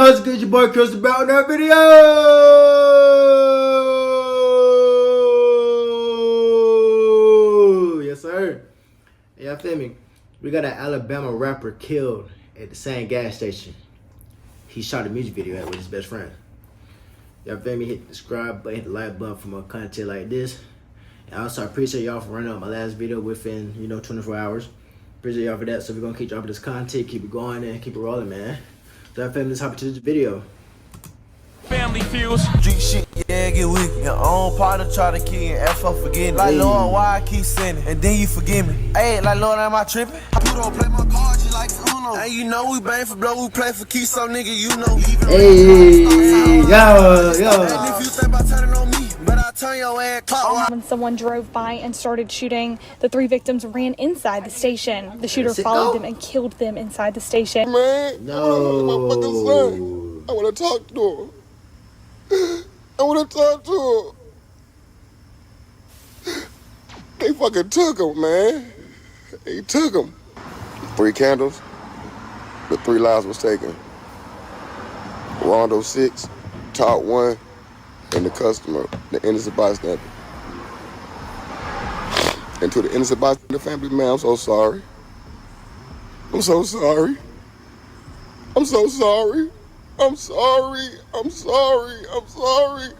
What's good, your boy Chris about in that video? Yes, sir. Y'all feel me? We got an Alabama rapper killed at the same gas station he shot a music video at with his best friend. Y'all feel me? Hit the subscribe button, hit the like button for more content like this. And also, I appreciate y'all for running up my last video within, 24 hours. Appreciate y'all for that. So we're gonna keep dropping this content, keep it going, and keep it rolling, man. So y'all feel me? Let's hop into this video. Family feels. Street shit, yeah, get weak. Your own partner try to kill you and F up forgetting. Like, Lord, why I keep sinning? And then you forgive me. Hey, like, Lord, am I tripping? You don't play my cards, you like Uno. Hey, you know we bang for blow, we play for keys, so nigga, you know. Hey, yo. And if you think about turning on me, but I turn your ass clock. When someone drove by and started shooting, the three victims ran inside the station. The shooter followed them and killed them inside the station. Man, No. my fucking son. I want to talk to him. I want to talk to him. They fucking took him, man. They took him. 3 candles. The 3 lives was taken. Rondo 6, top 1, and the customer, the innocent bystander. And to the innocent bystander family, man, I'm so sorry. I'm so sorry. I'm so sorry. I'm sorry. I'm sorry. I'm sorry.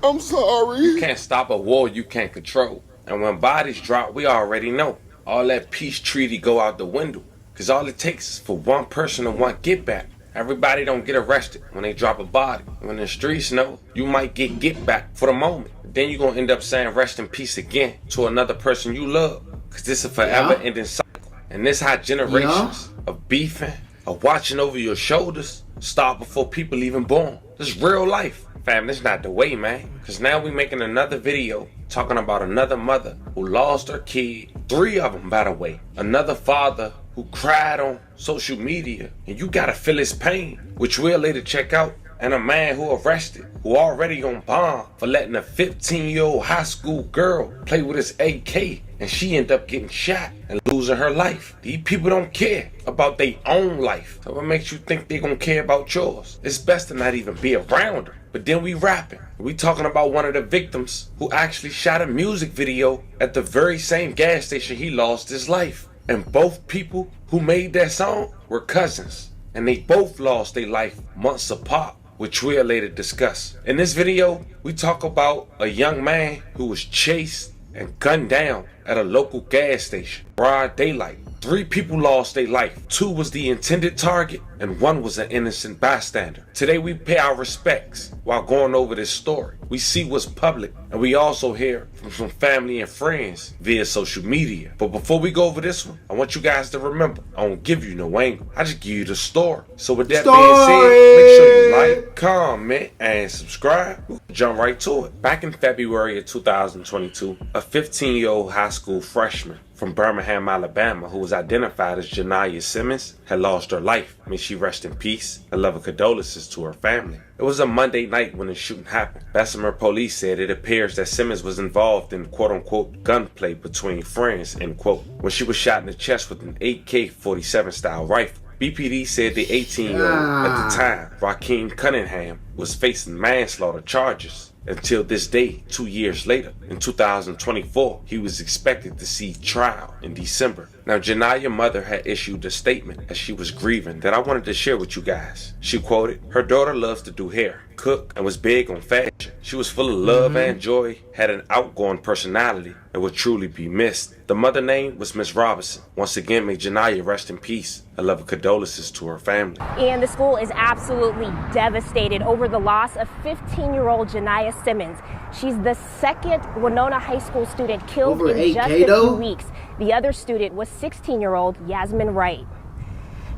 I'm sorry. You can't stop a war you can't control. And when bodies drop, we already know. All that peace treaty go out the window. Cause all it takes is for one person to want get back. Everybody don't get arrested when they drop a body. When the streets know, you might get back for the moment. Then you gonna end up saying rest in peace again to another person you love. Cause this is a forever ending cycle. And this how generations of beefing, of watching over your shoulders, start before people even born. This is real life. Fam, this not the way, man. Cause now we making another video talking about another mother who lost her kid. 3 of them, by the way. Another father who cried on social media. And you gotta feel his pain, which we'll later check out. And a man who arrested, who already on bond for letting a 15-year-old high school girl play with his AK. And she ended up getting shot and losing her life. These people don't care about their own life. So what makes you think they gonna care about yours? It's best to not even be around her. But then we rapping. We talking about one of the victims who actually shot a music video at the very same gas station he lost his life. And both people who made that song were cousins. And they both lost their life months apart, which we'll later discuss. In this video, we talk about a young man who was chased and gunned down at a local gas station, broad daylight. 3 people lost their life. 2 was the intended target and 1 was an innocent bystander. Today we pay our respects while going over this story. We see what's public and we also hear from some family and friends via social media. But before we go over this one, I want you guys to remember, I don't give you no angle. I just give you the story. So with that being said, make sure you like, comment, and subscribe. We'll jump right to it. Back in February of 2022, a 15-year-old high school freshman from Birmingham, Alabama, who was identified as Janiyah Simmons, had lost her life. May she rest in peace. A love of condolences to her family. It was a Monday night when the shooting happened. Bessemer police said it appears that Simmons was involved in quote-unquote gunplay between friends, end quote, when she was shot in the chest with an AK-47 style rifle. BPD said the 18-year-old at the time, Rakeem Cunningham, was facing manslaughter charges. Until this day, 2 years later, in 2024, he was expected to see trial in December. Now, Janiyah's mother had issued a statement as she was grieving that I wanted to share with you guys. She quoted, "Her daughter loves to do hair, cook, and was big on fashion. She was full of love and joy, had an outgoing personality, and would truly be missed." The mother name was Miss Robinson. Once again, may Janiyah rest in peace. A love of condolences to her family. And the school is absolutely devastated over the loss of 15-year-old Janiyah Simmons. She's the second Winona High School student killed in just a few weeks. The other student was 16-year-old Yasmin Wright.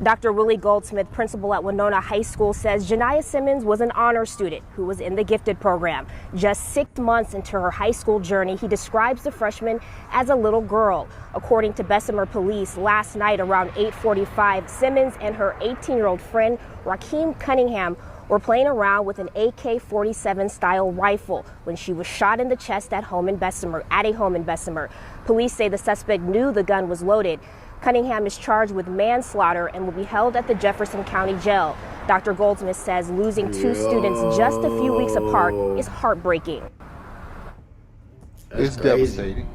Dr. Willie Goldsmith, principal at Winona High School, says Janiyah Simmons was an honor student who was in the gifted program. Just 6 months into her high school journey, he describes the freshman as a little girl. According to Bessemer police, last night around 8:45, Simmons and her 18-year-old friend, Rakeem Cunningham, were playing around with an AK-47 style rifle when she was shot in the chest at a home in Bessemer. Police say the suspect knew the gun was loaded. Cunningham is charged with manslaughter and will be held at the Jefferson County Jail. Dr. Goldsmith says losing two students just a few weeks apart is heartbreaking. It's devastating.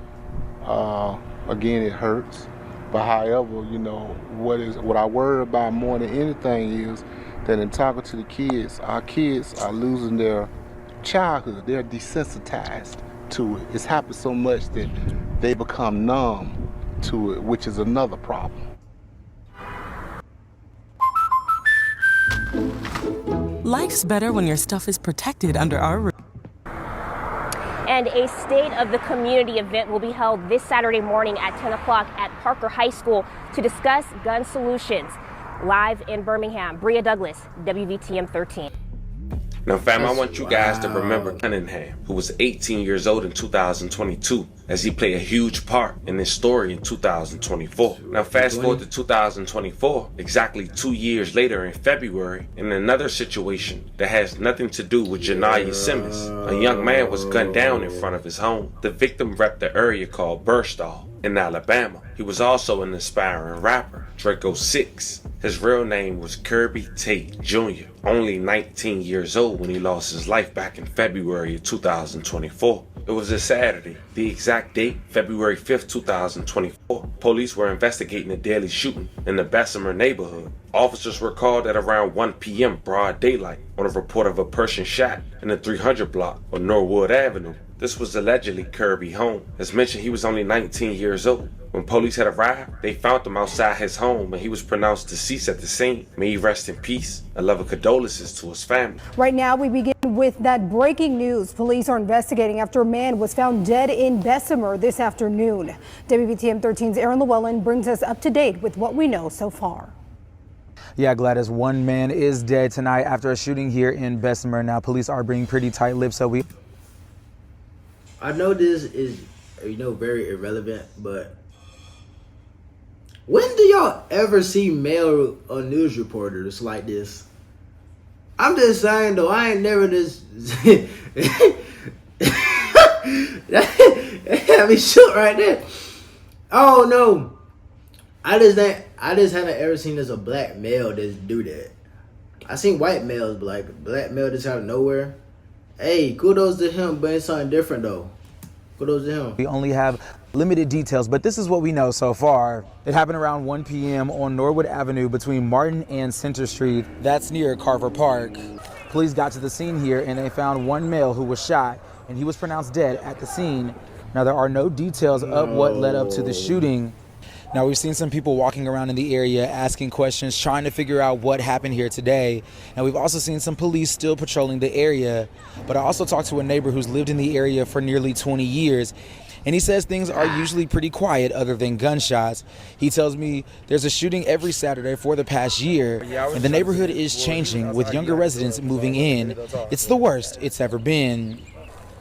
Again, it hurts. But however, you know, what I worry about more than anything is that in talking to the kids, our kids are losing their childhood. They're desensitized to it. It's happened so much that they become numb to it, which is another problem. Life's better when your stuff is protected under our roof. And a State of the Community event will be held this Saturday morning at 10 o'clock at Parker High School to discuss gun solutions. Live in Birmingham, Bria Douglas, WVTM 13. Now, fam, I want you guys to remember Cunningham, who was 18 years old in 2022, as he played a huge part in this story in 2024. Now, fast forward to 2024, exactly 2 years later in February, in another situation that has nothing to do with Janiyah Simmons, a young man was gunned down in front of his home. The victim repped the area called Burstall in Alabama. He was also an aspiring rapper, Draco 6. His real name was Kirby Tate Jr., only 19 years old when he lost his life back in February of 2024. It was a Saturday, the exact date, February 5th, 2024. Police were investigating a deadly shooting in the Bessemer neighborhood. Officers were called at around 1 p.m. broad daylight on a report of a person shot in the 300 block on Norwood Avenue. This was allegedly Kirby's home. As mentioned, he was only 19 years old. When police had arrived, they found him outside his home and he was pronounced deceased at the scene. May he rest in peace. A love of condolences to his family. Right now, we begin with that breaking news. Police are investigating after a man was found dead in Bessemer this afternoon. WVTM 13's Aaron Llewellyn brings us up to date with what we know so far. Yeah, Gladys, one man is dead tonight after a shooting here in Bessemer. Now, police are being pretty tight-lipped, so I know this is, very irrelevant, but when do y'all ever see male news reporters like this? I'm just saying, though, I ain't never just... that had me shook right there. Oh, no. I just haven't ever seen as a black male just do that. I seen white males, but like black male just out of nowhere. Hey, kudos to him, but it's something different though. Kudos to him. we only have limited details, but this is what we know so far. It happened around 1 p.m. on Norwood Avenue between Martin and Center Street. That's near Carver Park. Police got to the scene here and they found one male who was shot and he was pronounced dead at the scene. Now, there are no details of what led up to the shooting. Now, we've seen some people walking around in the area asking questions, trying to figure out what happened here today. And we've also seen some police still patrolling the area. But I also talked to a neighbor who's lived in the area for nearly 20 years. And he says things are usually pretty quiet other than gunshots. He tells me there's a shooting every Saturday for the past year. And the neighborhood is changing with younger residents moving in. It's the worst it's ever been.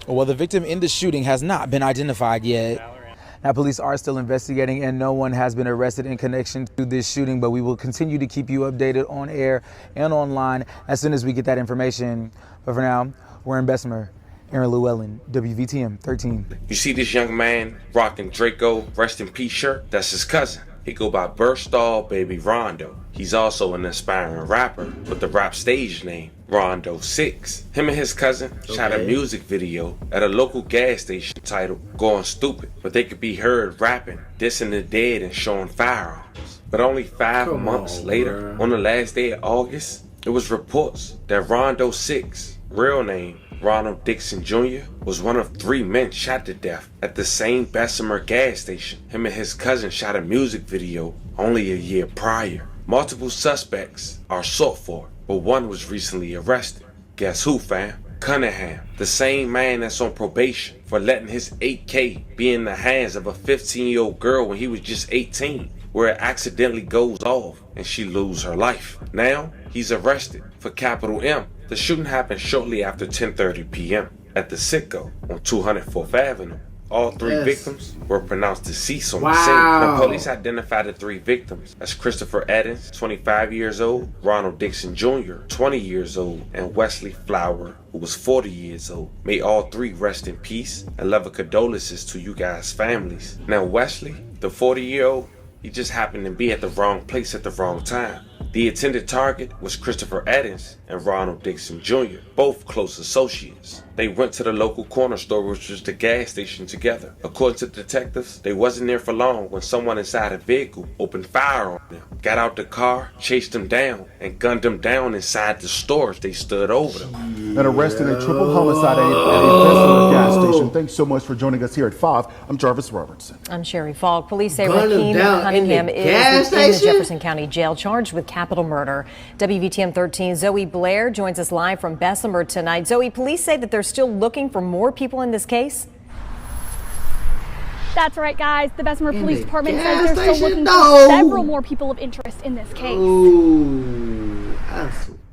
Well, the victim in the shooting has not been identified yet. Now, police are still investigating and no one has been arrested in connection to this shooting, but we will continue to keep you updated on air and online as soon as we get that information. But for now, we're in Bessemer. Aaron Llewellyn, WVTM 13. You see this young man rocking Draco Rest in Peace shirt? That's his cousin. He go by Burstall Baby Rondo. He's also an aspiring rapper with the rap stage name Rondo 6. Him and his cousin shot a music video at a local gas station titled Going Stupid, but they could be heard rapping, dissing the dead and showing firearms. But only 5 months later, on the last day of August, it was reports that Rondo 6, real name Ronald Dixon Jr., was one of 3 men shot to death at the same Bessemer gas station. Him and his cousin shot a music video only a year prior. Multiple suspects are sought for, but one was recently arrested. Guess who, fam? Cunningham, the same man that's on probation for letting his 8K be in the hands of a 15-year-old girl when he was just 18, where it accidentally goes off and she loses her life. Now, he's arrested for capital M. The shooting happened shortly after 10:30 p.m. at the Citgo on 204th Avenue. All 3 victims were pronounced deceased on the scene. Now, police identified the 3 victims as Christopher Edens, 25 years old, Ronald Dixon Jr., 20 years old, and Wesley Flower, who was 40 years old. May all 3 rest in peace and love and condolences to you guys' families. Now, Wesley, the 40-year-old, he just happened to be at the wrong place at the wrong time. The intended target was Christopher Addins and Ronald Dixon Jr., both close associates. They went to the local corner store, which was the gas station, together. According to the detectives, they wasn't there for long when someone inside a vehicle opened fire on them, got out the car, chased them down, and gunned them down inside the stores they stood over them. And arrested a triple homicide at a Bessemer gas station. Thanks so much for joining us here at 5. I'm Jarvis Robertson. I'm Sherry Falk. Police say Rakeem Cunningham is in the Jefferson County Jail, charged with capital murder. WVTM 13 Zoe Blair joins us live from Bessemer tonight. Zoe, police say that they're still looking for more people in this case. That's right, guys. The Bessemer Police Department says they're still looking for several more people of interest in this case. Ooh,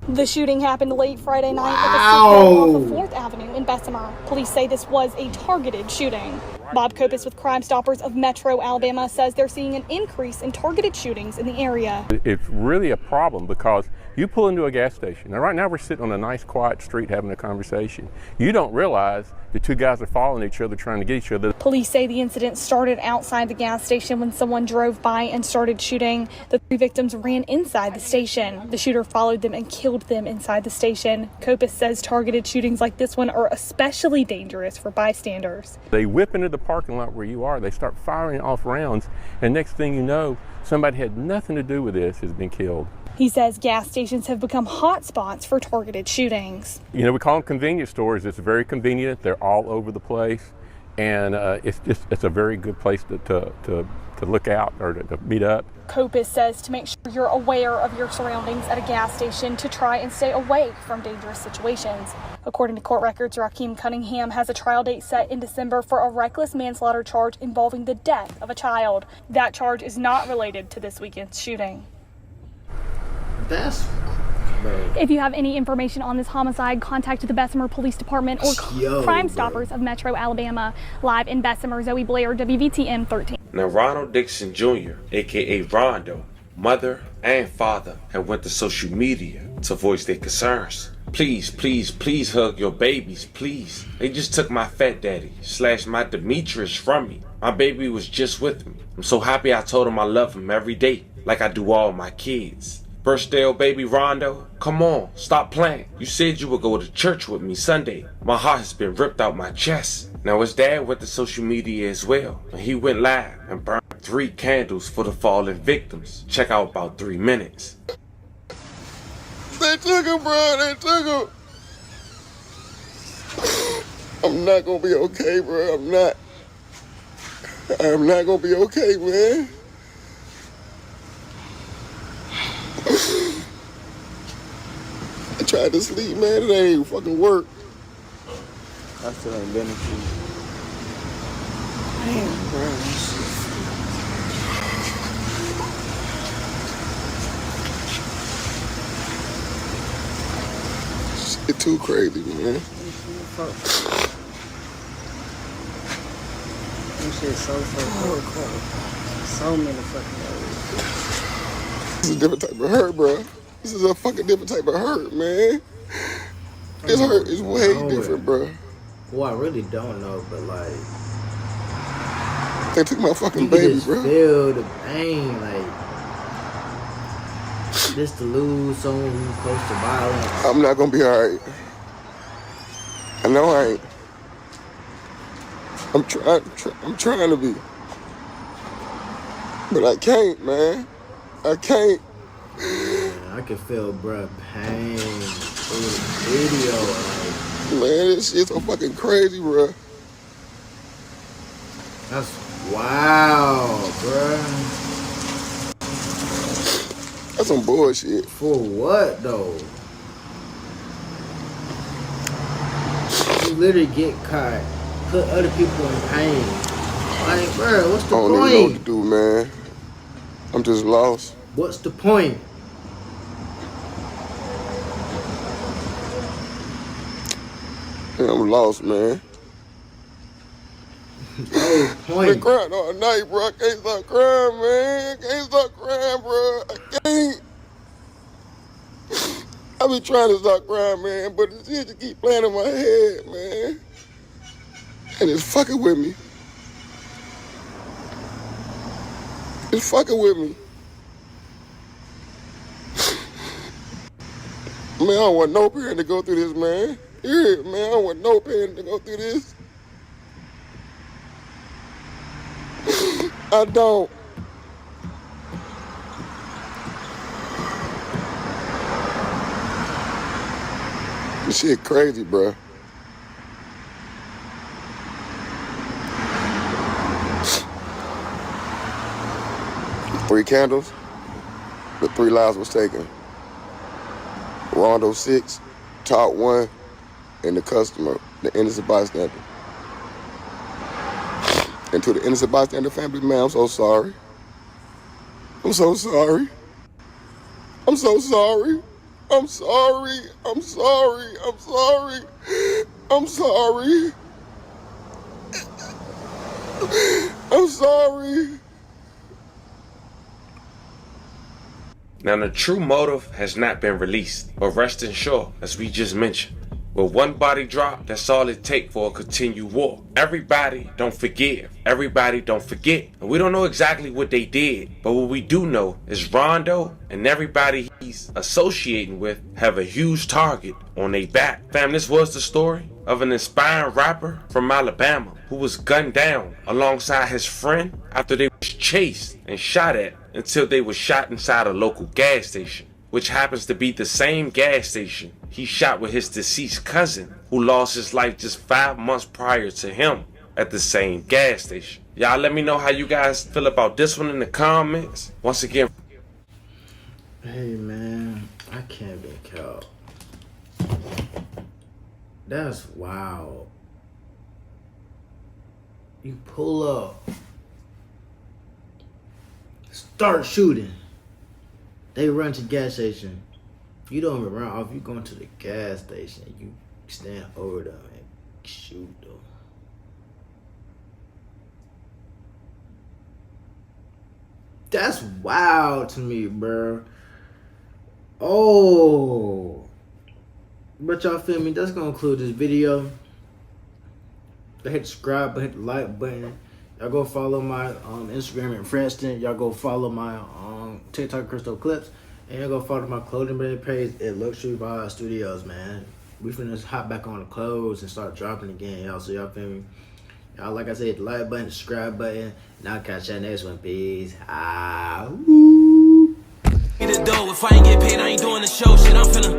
the shooting happened late Friday night at the off of 4th Avenue in Bessemer. Police say this was a targeted shooting. Bob Kopis with Crime Stoppers of Metro Alabama says they're seeing an increase in targeted shootings in the area. It's really a problem because you pull into a gas station. Now, right now we're sitting on a nice quiet street having a conversation. You don't realize the two guys are following each other, trying to get each other. Police say the incident started outside the gas station when someone drove by and started shooting. The 3 victims ran inside the station. The shooter followed them and killed them inside the station. Kopis says targeted shootings like this one are especially dangerous for bystanders. They whip into the parking lot where you are. They start firing off rounds, and next thing you know, somebody had nothing to do with this has been killed. He says gas stations have become hot spots for targeted shootings. You know, we call them convenience stores. It's very convenient. They're all over the place, and it's a very good place to look out or to meet up. Kopis says to make sure you're aware of your surroundings at a gas station to try and stay away from dangerous situations. According to court records, Rakeem Cunningham has a trial date set in December for a reckless manslaughter charge involving the death of a child. That charge is not related to this weekend's shooting. If you have any information on this homicide, contact the Bessemer Police Department or Crime Stoppers of Metro Alabama. Live in Bessemer, Zoe Blair, WVTM 13. Now, Ronald Dixon Jr., a.k.a. Rondo, mother and father have went to social media to voice their concerns. Please, please, please hug your babies, please. They just took my fat daddy / my Demetrius from me. My baby was just with me. I'm so happy I told him I love him every day, like I do all my kids. Birthday, baby Rondo, come on, stop playing. You said you would go to church with me Sunday. My heart has been ripped out my chest. Now his dad went to social media as well, and he went live and burned 3 candles for the fallen victims. Check out about 3 minutes. They took him, bro, they took him. I'm not gonna be okay, bro, I'm not gonna be okay, man. I tried to sleep, man. It ain't even fucking work. I still ain't been in food. Damn, bro. Shit too crazy, man. This shit so fucking cool. So many fucking ways. This is a different type of hurt, bro. This is a fucking different type of hurt, man. This hurt is way different, bro. Well, I really don't know, but like, they took my fucking baby, bro. Feel the pain, like, just to lose someone who's close to violence. I'm not gonna be alright. I know I ain't. I'm trying to be, but I can't, man. I can't. Man, I can feel bruh pain through the video. Like, man, this shit's so fucking crazy, bruh. That's wow, bruh. That's some bullshit. For what though? You literally get caught, put other people in pain. Like, bruh, what's the point? I don't even know what to do, man. I'm just lost. What's the point? Yeah, I'm lost, man. No point. Been crying all night, bro. I can't stop crying, man. I can't stop crying, bro. I can't. I been trying to stop crying, man, but this shit just keep playing in my head, man. And it's fucking with me. It's fucking with me. Man, I don't want no parent to go through this, man. Yeah, man, I don't want no parent to go through this. I don't. This shit crazy, bro. Three candles, the 3 lives was taken. Rondo 6, top 1, and the customer, the innocent bystander. And to the innocent bystander family, man, I'm so sorry. I'm so sorry. I'm so sorry. I'm sorry. I'm sorry. I'm sorry. I'm sorry. I'm sorry. Now, the true motive has not been released, but rest assured, as we just mentioned, with one body drop, that's all it takes for a continued war. Everybody don't forgive. Everybody don't forget. And we don't know exactly what they did, but what we do know is Rondo and everybody he's associating with have a huge target on their back. Fam, this was the story of an inspiring rapper from Alabama who was gunned down alongside his friend after they was chased and shot at until they were shot inside a local gas station, which happens to be the same gas station he shot with his deceased cousin, who lost his life just 5 months prior to him at the same gas station. Y'all let me know how you guys feel about this one in the comments. Once again, hey man, I can't be caught. That's wild. You pull up, start shooting. They run to the gas station. You don't even run off. You go into the gas station. You stand over them and shoot them. That's wild to me, bro. Oh. But y'all feel me? That's gonna conclude this video. Hit the subscribe button, hit the like button. Y'all go follow my Instagram at Preston. Y'all go follow my TikTok Crystal Clips. And y'all go follow my clothing brand page at Luxury Vibe Studios, man. We finna hop back on the clothes and start dropping again, y'all. So y'all feel me? Y'all, like I said, hit the like button, subscribe button. And I'll catch y'all next one. Peace. Woo. If I ain't get paid, I ain't doing the show shit. I'm finna